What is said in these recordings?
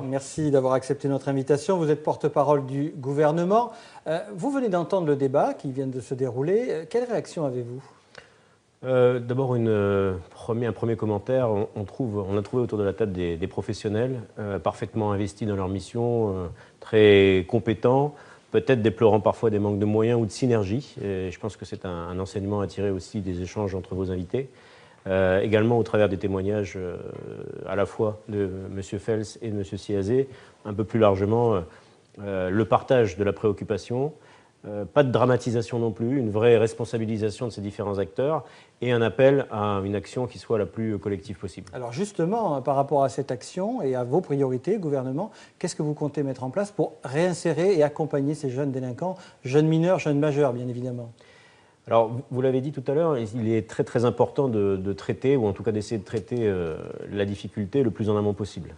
Merci d'avoir accepté notre invitation. Vous êtes porte-parole du gouvernement. Vous venez d'entendre le débat qui vient de se dérouler. Quelle réaction avez-vous? D'abord, un premier commentaire. On a trouvé autour de la table des professionnels parfaitement investis dans leur mission, très compétents, peut-être déplorant parfois des manques de moyens ou de synergie. Et je pense que c'est un enseignement à tirer aussi des échanges entre vos invités. Également au travers des témoignages à la fois de M. Fels et de M. Siazé, un peu plus largement le partage de la préoccupation, pas de dramatisation non plus, une vraie responsabilisation de ces différents acteurs et un appel à une action qui soit la plus collective possible. Alors justement, par rapport à cette action et à vos priorités, gouvernement, qu'est-ce que vous comptez mettre en place pour réinsérer et accompagner ces jeunes délinquants, jeunes mineurs, jeunes majeurs bien évidemment? Alors, vous l'avez dit tout à l'heure, il est très très important de traiter, ou en tout cas d'essayer de traiter la difficulté le plus en amont possible.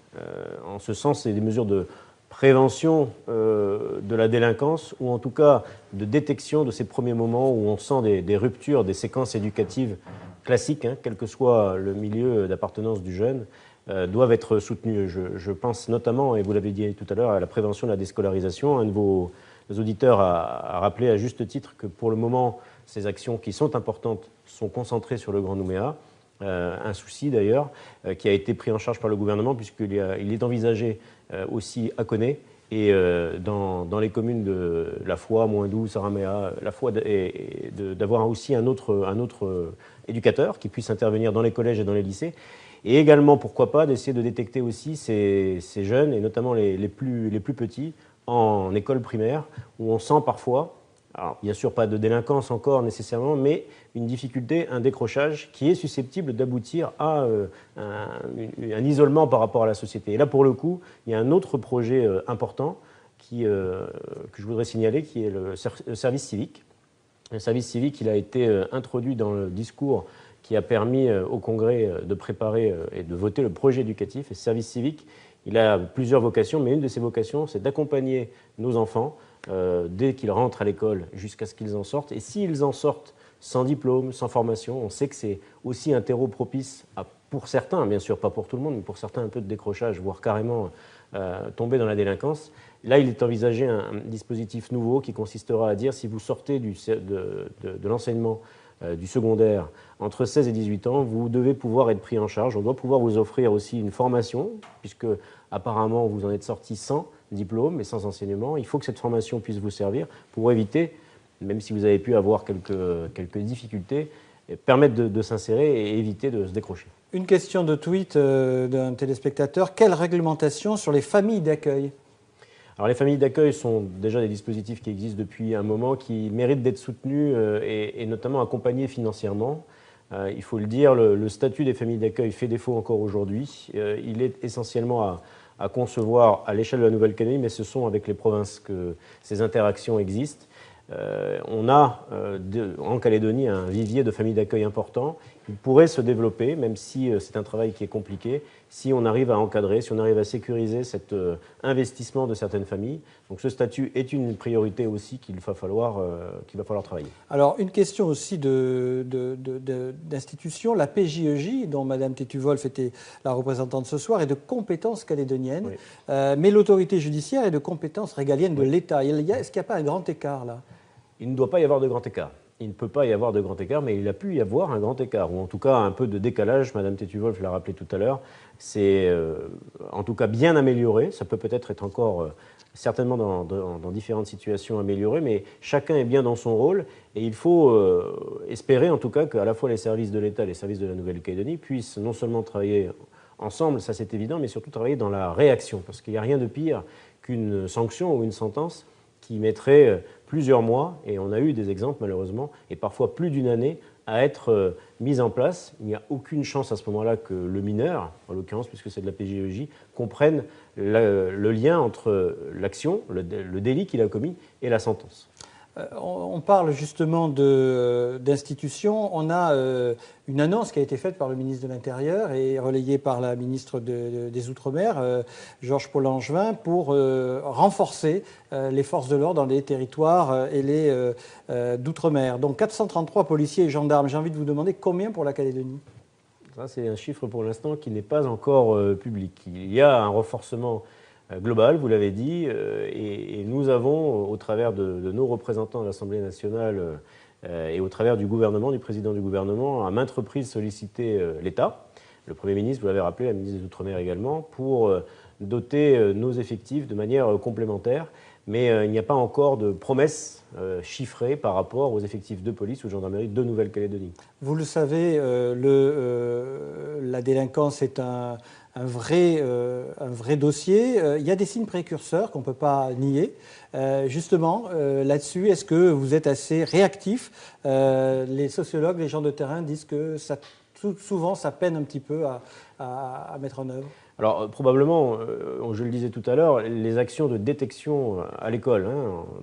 En ce sens, c'est des mesures de prévention de la délinquance, ou en tout cas de détection de ces premiers moments où on sent des ruptures, des séquences éducatives classiques, quel que soit le milieu d'appartenance du jeune, doivent être soutenues. Je pense notamment, et vous l'avez dit tout à l'heure, à la prévention de la déscolarisation. Un de vos auditeurs a rappelé à juste titre que pour le moment, ces actions qui sont importantes sont concentrées sur le Grand Nouméa. Un souci d'ailleurs qui a été pris en charge par le gouvernement puisqu'il est envisagé aussi à Koné et dans les communes de La Foix, Moindou, Saraméa, La Foix, d'avoir aussi un autre éducateur qui puisse intervenir dans les collèges et dans les lycées. Et également, pourquoi pas, d'essayer de détecter aussi ces jeunes, et notamment les plus petits, en école primaire, où on sent parfois, alors bien sûr pas de délinquance encore nécessairement, mais une difficulté, un décrochage qui est susceptible d'aboutir à un isolement par rapport à la société. Et là, pour le coup, il y a un autre projet important que je voudrais signaler, qui est le service civique. Le service civique, il a été introduit dans le discours qui a permis au Congrès de préparer et de voter le projet éducatif. Et ce service civique, il a plusieurs vocations, mais une de ces vocations, c'est d'accompagner nos enfants dès qu'ils rentrent à l'école jusqu'à ce qu'ils en sortent. Et s'ils en sortent sans diplôme, sans formation, on sait que c'est aussi un terreau propice pour certains, bien sûr pas pour tout le monde, mais pour certains un peu de décrochage, voire carrément tomber dans la délinquance. Là, il est envisagé un dispositif nouveau qui consistera à dire si vous sortez de l'enseignement du secondaire entre 16 et 18 ans, vous devez pouvoir être pris en charge. On doit pouvoir vous offrir aussi une formation, puisque apparemment vous en êtes sorti sans diplôme et sans enseignement. Il faut que cette formation puisse vous servir pour éviter, même si vous avez pu avoir quelques difficultés, permettre de s'insérer et éviter de se décrocher. Une question de tweet d'un téléspectateur. Quelle réglementation sur les familles d'accueil? Alors les familles d'accueil sont déjà des dispositifs qui existent depuis un moment, qui méritent d'être soutenus et notamment accompagnés financièrement. Il faut le dire, le statut des familles d'accueil fait défaut encore aujourd'hui. Il est essentiellement à concevoir à l'échelle de la Nouvelle-Calédonie, mais ce sont avec les provinces que ces interactions existent. On a en Calédonie un vivier de familles d'accueil important. Il pourrait se développer, même si c'est un travail qui est compliqué, si on arrive à encadrer, si on arrive à sécuriser cet investissement de certaines familles. Donc ce statut est une priorité aussi qu'il va falloir travailler. Alors une question aussi d'institution, la PJEJ, dont Mme Tétu-Wolf était la représentante ce soir, est de compétences calédoniennes, oui. Mais l'autorité judiciaire est de compétences régaliennes de l'État. Est-ce qu'il n'y a pas un grand écart là? Il ne doit pas y avoir de grand écart. Il ne peut pas y avoir de grand écart, mais il a pu y avoir un grand écart, ou en tout cas un peu de décalage. Mme Tétu-Wolf l'a rappelé tout à l'heure. C'est en tout cas bien amélioré. Ça peut peut-être être encore certainement dans différentes situations amélioré, mais chacun est bien dans son rôle. Et il faut espérer en tout cas qu'à la fois les services de l'État et les services de la Nouvelle-Calédonie puissent non seulement travailler ensemble, ça c'est évident, mais surtout travailler dans la réaction. Parce qu'il n'y a rien de pire qu'une sanction ou une sentence qui mettrait plusieurs mois, et on a eu des exemples malheureusement, et parfois plus d'une année, à être mise en place. Il n'y a aucune chance à ce moment-là que le mineur, en l'occurrence puisque c'est de la PJEJ, comprenne le lien entre l'action, le délit qu'il a commis, et la sentence. On parle justement d'institutions. On a une annonce qui a été faite par le ministre de l'Intérieur et relayée par la ministre des Outre-mer, Georges Paul-Langevin, pour renforcer les forces de l'ordre dans les territoires et les d'Outre-mer. Donc 433 policiers et gendarmes. J'ai envie de vous demander combien pour la Calédonie? Ça, c'est un chiffre pour l'instant qui n'est pas encore public. Il y a un renforcement globale, vous l'avez dit, et nous avons, au travers de nos représentants à l'Assemblée nationale et au travers du gouvernement, du président du gouvernement, à maintes reprises sollicité l'État, le Premier ministre, vous l'avez rappelé, la ministre des Outre-mer également, pour doter nos effectifs de manière complémentaire. Mais il n'y a pas encore de promesses chiffrées par rapport aux effectifs de police ou de gendarmerie de Nouvelle-Calédonie. Vous le savez, la délinquance est un vrai dossier. Il y a des signes précurseurs qu'on ne peut pas nier. Justement, là-dessus, est-ce que vous êtes assez réactif? Les sociologues, les gens de terrain disent que souvent, ça peine un petit peu à mettre en œuvre. Alors, probablement, je le disais tout à l'heure, les actions de détection à l'école,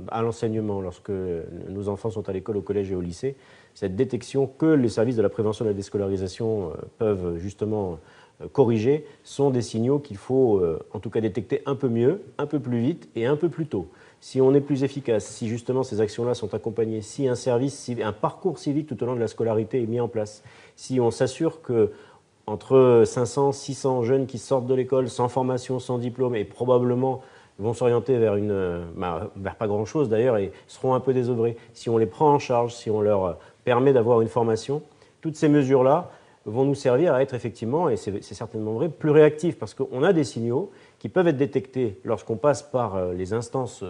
à l'enseignement, lorsque nos enfants sont à l'école, au collège et au lycée, cette détection que les services de la prévention de la déscolarisation peuvent justement corriger, sont des signaux qu'il faut en tout cas détecter un peu mieux, un peu plus vite et un peu plus tôt. Si on est plus efficace, si justement ces actions-là sont accompagnées, si un parcours civique tout au long de la scolarité est mis en place, si on s'assure que entre 500, 600 jeunes qui sortent de l'école sans formation, sans diplôme et probablement vont s'orienter vers vers pas grand-chose d'ailleurs et seront un peu désœuvrés. Si on les prend en charge, si on leur permet d'avoir une formation, toutes ces mesures-là vont nous servir à être effectivement, et c'est certainement vrai, plus réactifs parce qu'on a des signaux qui peuvent être détectés lorsqu'on passe par les instances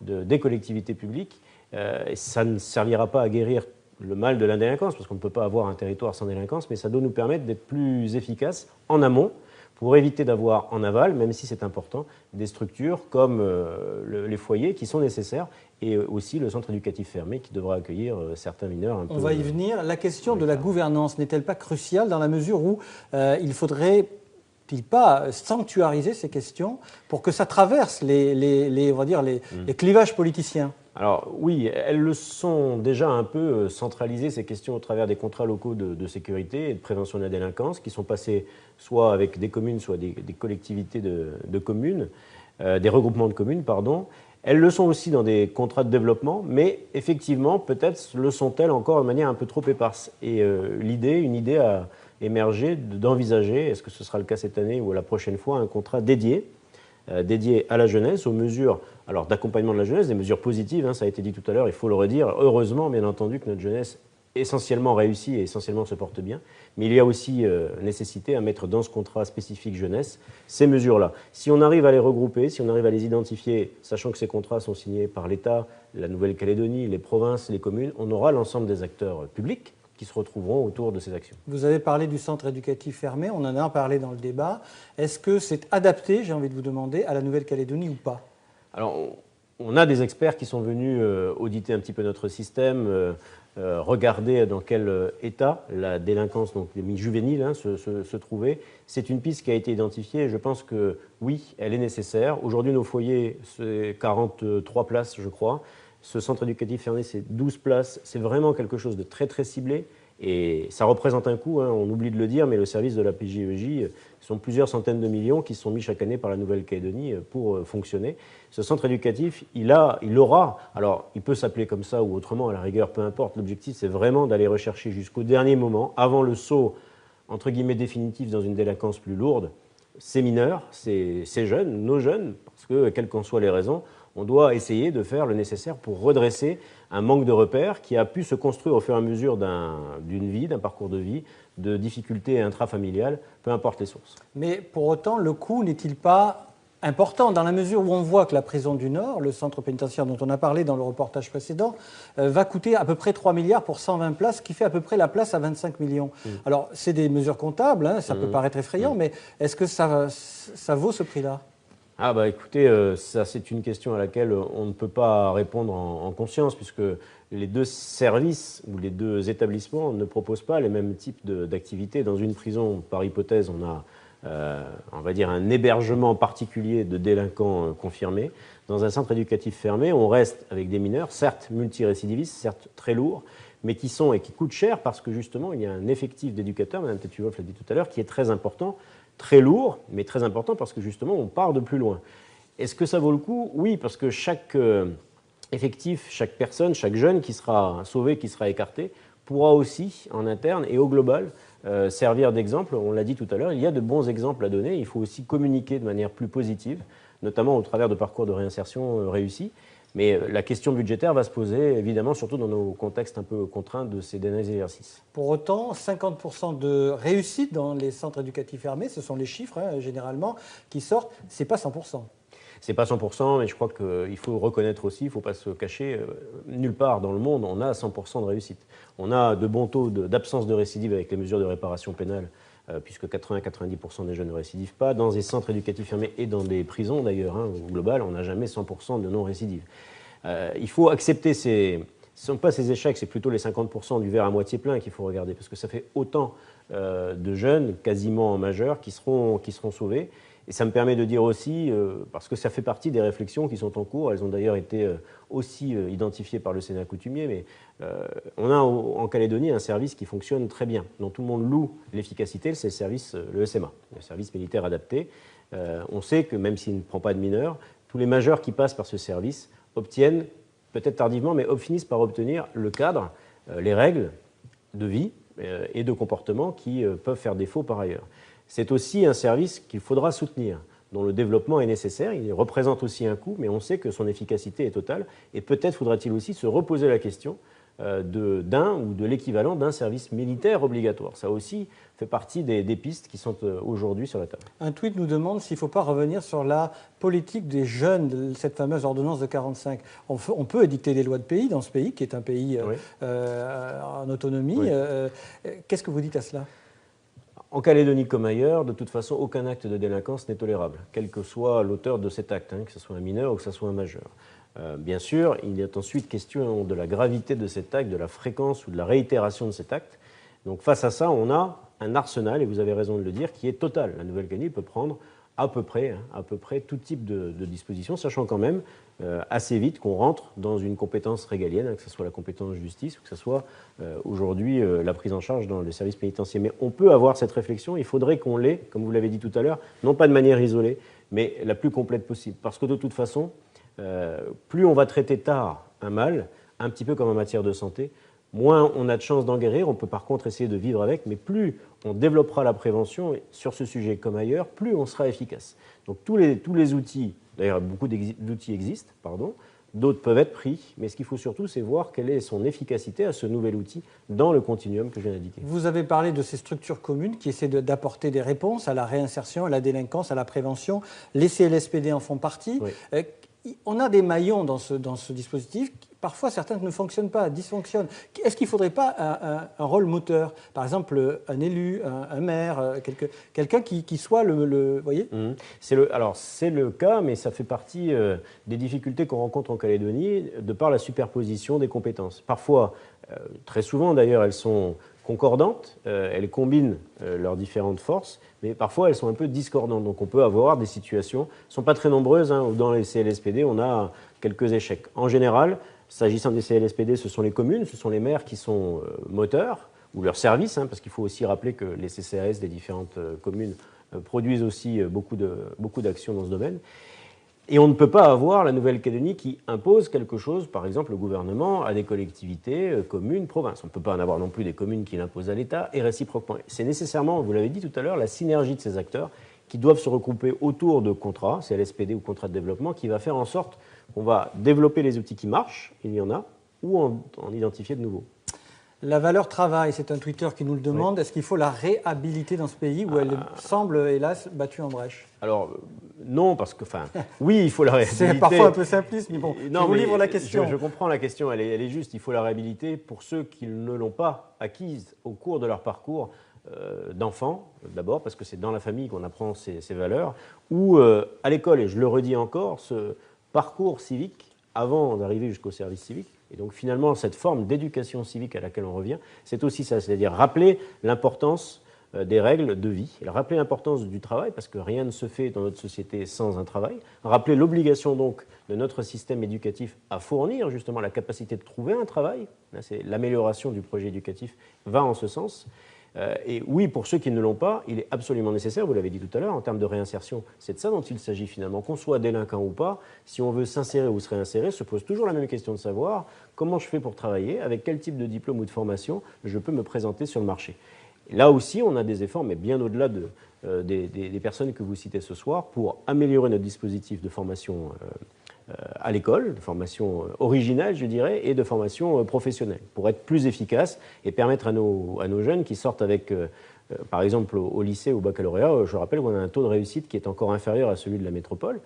des collectivités publiques. Et ça ne servira pas à guérir le mal de la délinquance, parce qu'on ne peut pas avoir un territoire sans délinquance, mais ça doit nous permettre d'être plus efficaces en amont pour éviter d'avoir en aval, même si c'est important, des structures comme les foyers qui sont nécessaires et aussi le centre éducatif fermé qui devra accueillir certains mineurs. On va y venir. La question de la gouvernance n'est-elle pas cruciale dans la mesure où il faudrait-il pas sanctuariser ces questions pour que ça traverse on va dire les clivages politiciens? Alors oui, elles le sont déjà un peu centralisées, ces questions, au travers des contrats locaux de sécurité et de prévention de la délinquance, qui sont passés soit avec des communes, soit des collectivités de communes, des regroupements de communes, pardon. Elles le sont aussi dans des contrats de développement, mais effectivement, peut-être le sont-elles encore de manière un peu trop éparse. Et une idée a émergé d'envisager, est-ce que ce sera le cas cette année ou la prochaine fois, un contrat dédié à la jeunesse, aux mesures d'accompagnement de la jeunesse, des mesures positives, ça a été dit tout à l'heure, il faut le redire. Heureusement, bien entendu, que notre jeunesse essentiellement réussit et essentiellement se porte bien, mais il y a aussi nécessité à mettre dans ce contrat spécifique jeunesse ces mesures-là. Si on arrive à les regrouper, si on arrive à les identifier, sachant que ces contrats sont signés par l'État, la Nouvelle-Calédonie, les provinces, les communes, on aura l'ensemble des acteurs publics qui se retrouveront autour de ces actions. Vous avez parlé du centre éducatif fermé, on en a parlé dans le débat. Est-ce que c'est adapté, j'ai envie de vous demander, à la Nouvelle-Calédonie ou pas? Alors, on a des experts qui sont venus auditer un petit peu notre système, regarder dans quel état la délinquance donc juvénile se trouvait. C'est une piste qui a été identifiée et je pense que oui, elle est nécessaire. Aujourd'hui, nos foyers, c'est 43 places, je crois. Ce centre éducatif fermé, c'est 12 places. C'est vraiment quelque chose de très, très ciblé. Et ça représente un coût, on oublie de le dire, mais le service de la PJEJ sont plusieurs centaines de millions qui sont mis chaque année par la Nouvelle-Calédonie pour fonctionner. Ce centre éducatif, il aura, alors il peut s'appeler comme ça ou autrement, à la rigueur, peu importe. L'objectif, c'est vraiment d'aller rechercher jusqu'au dernier moment, avant le saut, entre guillemets, définitif dans une délinquance plus lourde, ces mineurs, ces jeunes, nos jeunes, parce que, quelles qu'en soient les raisons, on doit essayer de faire le nécessaire pour redresser un manque de repères qui a pu se construire au fur et à mesure d'une vie, d'un parcours de vie, de difficultés intrafamiliales, peu importe les sources. Mais pour autant, le coût n'est-il pas important dans la mesure où on voit que la prison du Nord, le centre pénitentiaire dont on a parlé dans le reportage précédent, va coûter à peu près 3 milliards pour 120 places, ce qui fait à peu près la place à 25 millions. Alors, c'est des mesures comptables, ça peut paraître effrayant, mais est-ce que ça vaut ce prix-là ? Ah bah écoutez, ça c'est une question à laquelle on ne peut pas répondre en conscience puisque les deux services ou les deux établissements ne proposent pas les mêmes types d'activités. Dans une prison, par hypothèse, on a on va dire un hébergement particulier de délinquants confirmés. Dans un centre éducatif fermé, on reste avec des mineurs, certes multirécidivistes, certes très lourds, mais qui coûtent cher parce que justement il y a un effectif d'éducateurs, Mme Tetuivoff l'a dit tout à l'heure, qui est très important. Très lourd, mais très important parce que justement, on part de plus loin. Est-ce que ça vaut le coup ? Oui, parce que chaque effectif, chaque personne, chaque jeune qui sera sauvé, qui sera écarté, pourra aussi, en interne et au global, servir d'exemple. On l'a dit tout à l'heure, il y a de bons exemples à donner. Il faut aussi communiquer de manière plus positive notamment au travers de parcours de réinsertion réussis. Mais la question budgétaire va se poser, évidemment, surtout dans nos contextes un peu contraints de ces derniers exercices. Pour autant, 50% de réussite dans les centres éducatifs fermés, ce sont les chiffres, généralement, qui sortent, c'est pas 100%. C'est pas 100%, mais je crois qu'il faut reconnaître aussi, il ne faut pas se cacher, nulle part dans le monde, on a 100% de réussite. On a de bons taux d'absence de récidive avec les mesures de réparation pénale, puisque 80-90% des jeunes ne récidivent pas. Dans des centres éducatifs fermés et dans des prisons, d'ailleurs, au global, on n'a jamais 100% de non-récidive. Il faut accepter ce ne sont pas ces échecs, c'est plutôt les 50% du verre à moitié plein qu'il faut regarder, parce que ça fait autant de jeunes, quasiment majeurs, qui seront sauvés. Et ça me permet de dire aussi, parce que ça fait partie des réflexions qui sont en cours, elles ont d'ailleurs été aussi identifiées par le Sénat coutumier, mais on a en Calédonie un service qui fonctionne très bien, dont tout le monde loue l'efficacité, c'est le SMA, le service militaire adapté. On sait que même s'il ne prend pas de mineurs, tous les majeurs qui passent par ce service obtiennent, peut-être tardivement, mais finissent par obtenir le cadre, les règles de vie et de comportement qui peuvent faire défaut par ailleurs. C'est aussi un service qu'il faudra soutenir, dont le développement est nécessaire. Il représente aussi un coût, mais on sait que son efficacité est totale. Et peut-être faudra-t-il aussi se reposer la question d'un ou de l'équivalent d'un service militaire obligatoire. Ça aussi fait partie des pistes qui sont aujourd'hui sur la table. Un tweet nous demande s'il ne faut pas revenir sur la politique des jeunes, cette fameuse ordonnance de 45. On peut édicter des lois de pays dans ce pays, qui est un pays en autonomie. Oui. Qu'est-ce que vous dites à cela ? En Calédonie comme ailleurs, de toute façon, aucun acte de délinquance n'est tolérable, quel que soit l'auteur de cet acte, que ce soit un mineur ou que ce soit un majeur. Bien sûr, il y a ensuite question de la gravité de cet acte, de la fréquence ou de la réitération de cet acte. Donc face à ça, on a un arsenal, et vous avez raison de le dire, qui est total. La Nouvelle-Calédonie peut prendre à peu près tout type de dispositions, sachant quand même assez vite qu'on rentre dans une compétence régalienne, que ce soit la compétence justice ou que ce soit aujourd'hui la prise en charge dans le service pénitentiaire. Mais on peut avoir cette réflexion, il faudrait qu'on l'ait, comme vous l'avez dit tout à l'heure, non pas de manière isolée, mais la plus complète possible. Parce que de toute façon, plus on va traiter tard un mal, un petit peu comme en matière de santé, moins on a de chances d'en guérir. On peut par contre essayer de vivre avec, mais plus on développera la prévention sur ce sujet comme ailleurs, plus on sera efficace. Donc tous les outils, d'ailleurs beaucoup d'outils existent, d'autres peuvent être pris, mais ce qu'il faut surtout, c'est voir quelle est son efficacité à ce nouvel outil dans le continuum que je viens d'indiquer. Vous avez parlé de ces structures communes qui essaient d'apporter des réponses à la réinsertion, à la délinquance, à la prévention. Les CLSPD en font partie. Oui. On a des maillons dans ce dispositif. Parfois, certains ne fonctionnent pas, dysfonctionnent. Est-ce qu'il ne faudrait pas un rôle moteur ? Par exemple, un élu, un maire, quelqu'un qui soit vous voyez ? C'est le cas, mais ça fait partie des difficultés qu'on rencontre en Calédonie de par la superposition des compétences. Parfois, très souvent d'ailleurs, elles sont concordantes, elles combinent leurs différentes forces, mais parfois elles sont un peu discordantes. Donc on peut avoir des situations, elles ne sont pas très nombreuses, où dans les CLSPD on a quelques échecs. En général, s'agissant des CLSPD, ce sont les communes, ce sont les maires qui sont moteurs, ou leurs services, parce qu'il faut aussi rappeler que les CCAS des différentes communes produisent aussi beaucoup d'actions dans ce domaine. Et on ne peut pas avoir la Nouvelle-Calédonie qui impose quelque chose, par exemple le gouvernement, à des collectivités, communes, provinces. On ne peut pas en avoir non plus des communes qui l'imposent à l'État et réciproquement. C'est nécessairement, vous l'avez dit tout à l'heure, la synergie de ces acteurs qui doivent se regrouper autour de contrats, CLSPD ou contrats de développement, qui va faire en sorte qu'on va développer les outils qui marchent, il y en a, ou en identifier de nouveaux. La valeur travail, c'est un Twitter qui nous le demande. Oui. Est-ce qu'il faut la réhabiliter dans ce pays où elle semble, hélas, battue en brèche ? Alors, non, parce que, oui, il faut la réhabiliter. C'est parfois un peu simpliste, mais bon, je vous livre la question. Je comprends la question, elle est juste. Il faut la réhabiliter pour ceux qui ne l'ont pas acquise au cours de leur parcours d'enfant, d'abord, parce que c'est dans la famille qu'on apprend ces valeurs, ou à l'école, et je le redis encore, ce parcours civique, avant d'arriver jusqu'au service civique. Et donc finalement, cette forme d'éducation civique à laquelle on revient, c'est aussi ça, c'est-à-dire rappeler l'importance des règles de vie, et rappeler l'importance du travail, parce que rien ne se fait dans notre société sans un travail, rappeler l'obligation donc de notre système éducatif à fournir justement la capacité de trouver un travail. Là, c'est l'amélioration du projet éducatif va en ce sens. Et oui, pour ceux qui ne l'ont pas, il est absolument nécessaire, vous l'avez dit tout à l'heure, en termes de réinsertion, c'est de ça dont il s'agit finalement, qu'on soit délinquant ou pas, si on veut s'insérer ou se réinsérer, se pose toujours la même question de savoir comment je fais pour travailler, avec quel type de diplôme ou de formation je peux me présenter sur le marché. Et là aussi, on a des efforts, mais bien au-delà des personnes que vous citez ce soir pour améliorer notre dispositif de formation à l'école, de formation originale, je dirais, et de formation professionnelle, pour être plus efficace et permettre à nos jeunes qui sortent avec, par exemple, au lycée, au baccalauréat, je rappelle qu'on a un taux de réussite qui est encore inférieur à celui de la métropole.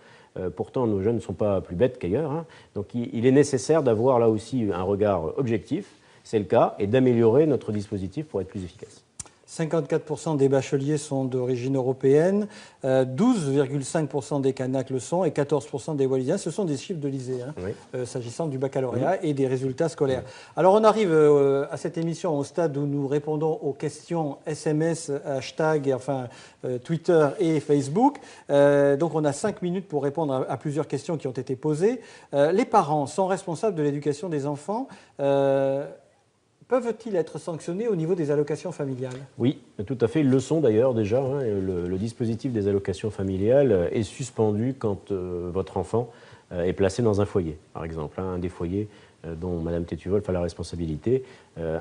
Pourtant, nos jeunes ne sont pas plus bêtes qu'ailleurs, hein. Donc il est nécessaire d'avoir là aussi un regard objectif, c'est le cas, et d'améliorer notre dispositif pour être plus efficace. 54% des bacheliers sont d'origine européenne, 12,5% des Kanaks le sont et 14% des Wallisiens. Ce sont des chiffres de l'ISEE, hein, oui. S'agissant du baccalauréat et des résultats scolaires. Alors on arrive à cette émission au stade où nous répondons aux questions SMS, hashtag, enfin Twitter et Facebook. Donc on a 5 minutes pour répondre à plusieurs questions qui ont été posées. Les parents sont responsables de l'éducation des enfants. Peuvent-ils être sanctionnés au niveau des allocations familiales? Oui, tout à fait. Ils le sont d'ailleurs déjà, hein. Le dispositif des allocations familiales est suspendu quand votre enfant est placé dans un foyer, par exemple, hein, un des foyers dont Mme Tétu-Wolf a la responsabilité.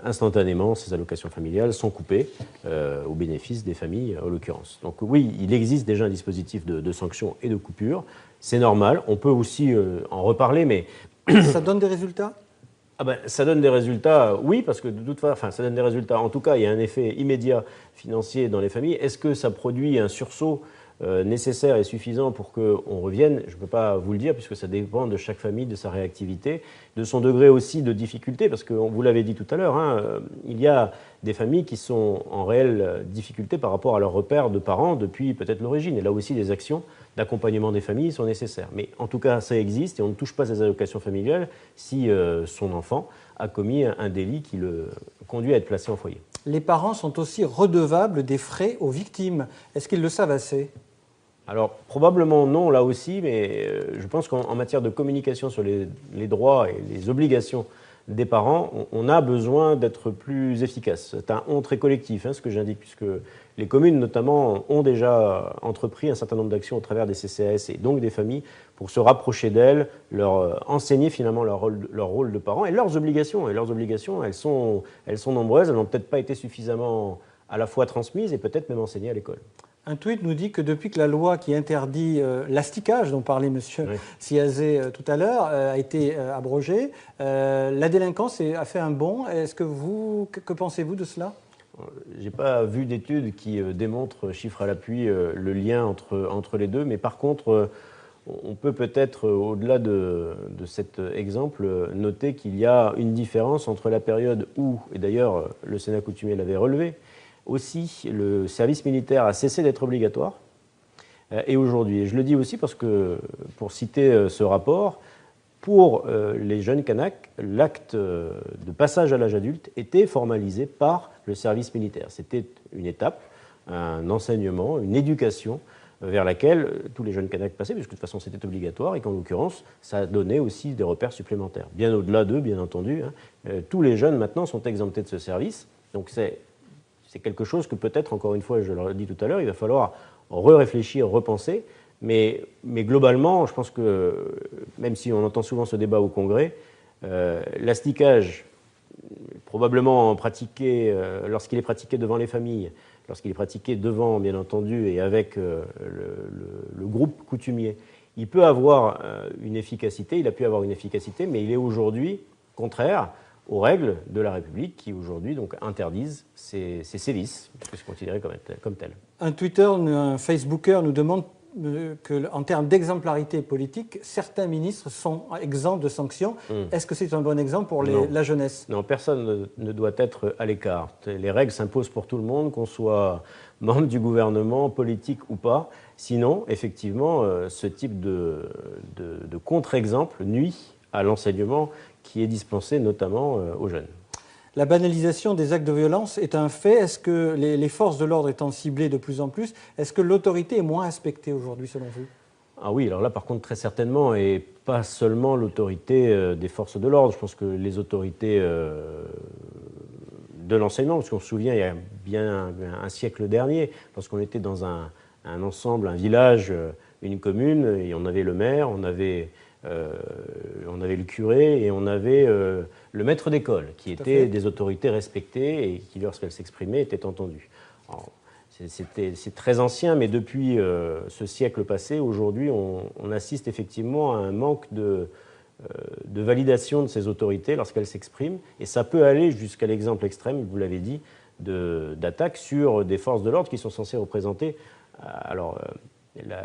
Instantanément, ces allocations familiales sont coupées au bénéfice des familles, en l'occurrence. Donc oui, il existe déjà un dispositif de sanctions et de coupures. C'est normal. On peut aussi en reparler, mais... Ça donne des résultats ? Ah ben, ça donne des résultats, oui, parce que de toute façon, ça donne des résultats. En tout cas, il y a un effet immédiat financier dans les familles. Est-ce que ça produit un sursaut nécessaire et suffisant pour qu'on revienne? Je ne peux pas vous le dire, puisque ça dépend de chaque famille, de sa réactivité, de son degré aussi de difficulté, parce que vous l'avez dit tout à l'heure, hein, il y a des familles qui sont en réelle difficulté par rapport à leurs repères de parents depuis peut-être l'origine. Et là aussi, des actions d'accompagnement des familles sont nécessaires. Mais en tout cas, ça existe et on ne touche pas ces allocations familiales si son enfant a commis un délit qui le conduit à être placé en foyer. Les parents sont aussi redevables des frais aux victimes. Est-ce qu'ils le savent assez ? Alors, probablement non, là aussi, mais je pense qu'en matière de communication sur les droits et les obligations des parents, on a besoin d'être plus efficace. C'est un on très collectif, hein, ce que j'indique, puisque les communes, notamment, ont déjà entrepris un certain nombre d'actions au travers des CCAS et donc des familles pour se rapprocher d'elles, leur enseigner finalement leur rôle de parents et leurs obligations. Et leurs obligations, elles sont nombreuses, elles n'ont peut-être pas été suffisamment à la fois transmises et peut-être même enseignées à l'école. Un tweet nous dit que depuis que la loi qui interdit l'asticage, dont parlait M. Siazé tout à l'heure, a été abrogée, la délinquance a fait un bond. Que pensez-vous de cela ? Je n'ai pas vu d'études qui démontrent, chiffres à l'appui, le lien entre les deux, mais par contre, on peut peut-être, au-delà de cet exemple, noter qu'il y a une différence entre la période où, et d'ailleurs le Sénat coutumier l'avait relevé, aussi, le service militaire a cessé d'être obligatoire. Et aujourd'hui, et je le dis aussi parce que, pour citer ce rapport, pour les jeunes Kanaks, l'acte de passage à l'âge adulte était formalisé par le service militaire. C'était une étape, un enseignement, une éducation vers laquelle tous les jeunes Kanaks passaient, puisque de toute façon c'était obligatoire, et qu'en l'occurrence, ça donnait aussi des repères supplémentaires. Bien au-delà d'eux, bien entendu, hein, tous les jeunes maintenant sont exemptés de ce service. Donc c'est quelque chose que peut-être, encore une fois, je l'ai dit tout à l'heure, il va falloir réfléchir, repenser. Mais globalement, je pense que, même si on entend souvent ce débat au Congrès, l'asticage, probablement pratiqué, lorsqu'il est pratiqué devant les familles, lorsqu'il est pratiqué devant, bien entendu, et avec le groupe coutumier, il peut avoir une efficacité, il a pu avoir une efficacité, mais il est aujourd'hui contraire aux règles de la République qui aujourd'hui donc interdisent ces sévices, puisque c'est considéré comme tel. Un Twitter, un Facebooker nous demande qu'en termes d'exemplarité politique, certains ministres sont exempts de sanctions. Est-ce que c'est un bon exemple pour la jeunesse ? Non, personne ne doit être à l'écart. Les règles s'imposent pour tout le monde, qu'on soit membre du gouvernement, politique ou pas. Sinon, effectivement, ce type de contre-exemple nuit à l'enseignement qui est dispensé notamment aux jeunes. La banalisation des actes de violence est un fait. Est-ce que les forces de l'ordre étant ciblées de plus en plus, est-ce que l'autorité est moins respectée aujourd'hui selon vous ? Ah oui, alors là par contre très certainement, et pas seulement l'autorité des forces de l'ordre. Je pense que les autorités de l'enseignement, parce qu'on se souvient il y a bien un siècle dernier, lorsqu'on était dans un ensemble, un village, une commune, et on avait le maire, on avait le curé et on avait le maître d'école, qui étaient des autorités respectées et qui, lorsqu'elles s'exprimaient, étaient entendues. Alors, c'est très ancien, mais depuis ce siècle passé, aujourd'hui, on assiste effectivement à un manque de validation de ces autorités lorsqu'elles s'expriment. Et ça peut aller jusqu'à l'exemple extrême, vous l'avez dit, d'attaques sur des forces de l'ordre qui sont censées représenter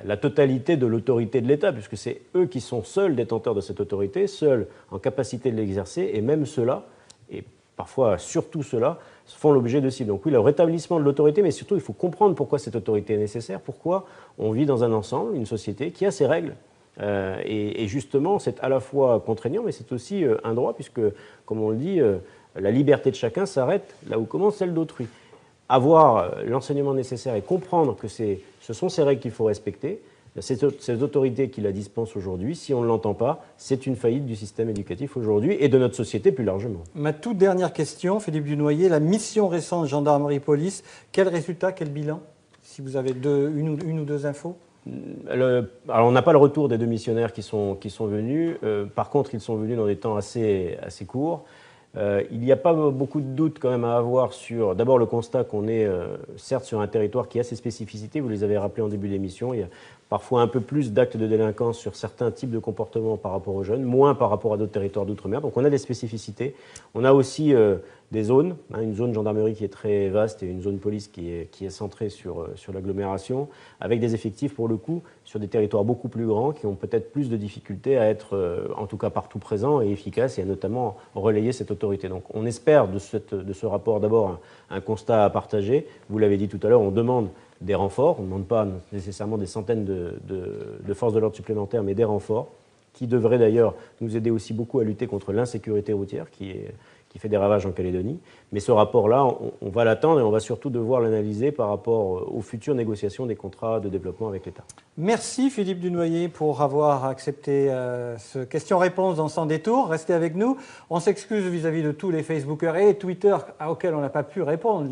la totalité de l'autorité de l'État, puisque c'est eux qui sont seuls détenteurs de cette autorité, seuls en capacité de l'exercer, et même ceux-là, et parfois surtout ceux-là, font l'objet de cibles. Donc oui, le rétablissement de l'autorité, mais surtout il faut comprendre pourquoi cette autorité est nécessaire, pourquoi on vit dans un ensemble, une société qui a ses règles. Et justement, c'est à la fois contraignant, mais c'est aussi un droit, puisque, comme on le dit, la liberté de chacun s'arrête là où commence celle d'autrui. Avoir l'enseignement nécessaire et comprendre que ce sont ces règles qu'il faut respecter, ces autorités qui la dispensent aujourd'hui, si on ne l'entend pas, c'est une faillite du système éducatif aujourd'hui et de notre société plus largement. Ma toute dernière question, Philippe Dunoyer, la mission récente gendarmerie-police, quel résultat, quel bilan? Si vous avez une ou deux infos. Alors on n'a pas le retour des deux missionnaires qui sont venus, par contre ils sont venus dans des temps assez courts. Il n'y a pas beaucoup de doutes quand même à avoir sur, d'abord le constat qu'on est certes sur un territoire qui a ses spécificités, vous les avez rappelées en début d'émission, il y a parfois un peu plus d'actes de délinquance sur certains types de comportements par rapport aux jeunes, moins par rapport à d'autres territoires d'outre-mer, donc on a des spécificités. On a aussi des zones, une zone gendarmerie qui est très vaste et une zone police qui est centrée sur l'agglomération, avec des effectifs pour le coup sur des territoires beaucoup plus grands qui ont peut-être plus de difficultés à être en tout cas partout présents et efficaces et à notamment relayer cette autorité. Donc on espère de ce rapport d'abord un constat à partager. Vous l'avez dit tout à l'heure, on demande des renforts, on ne demande pas nécessairement des centaines de forces de l'ordre supplémentaires, mais des renforts qui devraient d'ailleurs nous aider aussi beaucoup à lutter contre l'insécurité routière qui fait des ravages en Calédonie. Mais ce rapport-là, on va l'attendre et on va surtout devoir l'analyser par rapport aux futures négociations des contrats de développement avec l'État. Merci Philippe Dunoyer pour avoir accepté ce question-réponse dans Sans détour. Restez avec nous. On s'excuse vis-à-vis de tous les Facebookers et les Twitter auxquels on n'a pas pu répondre.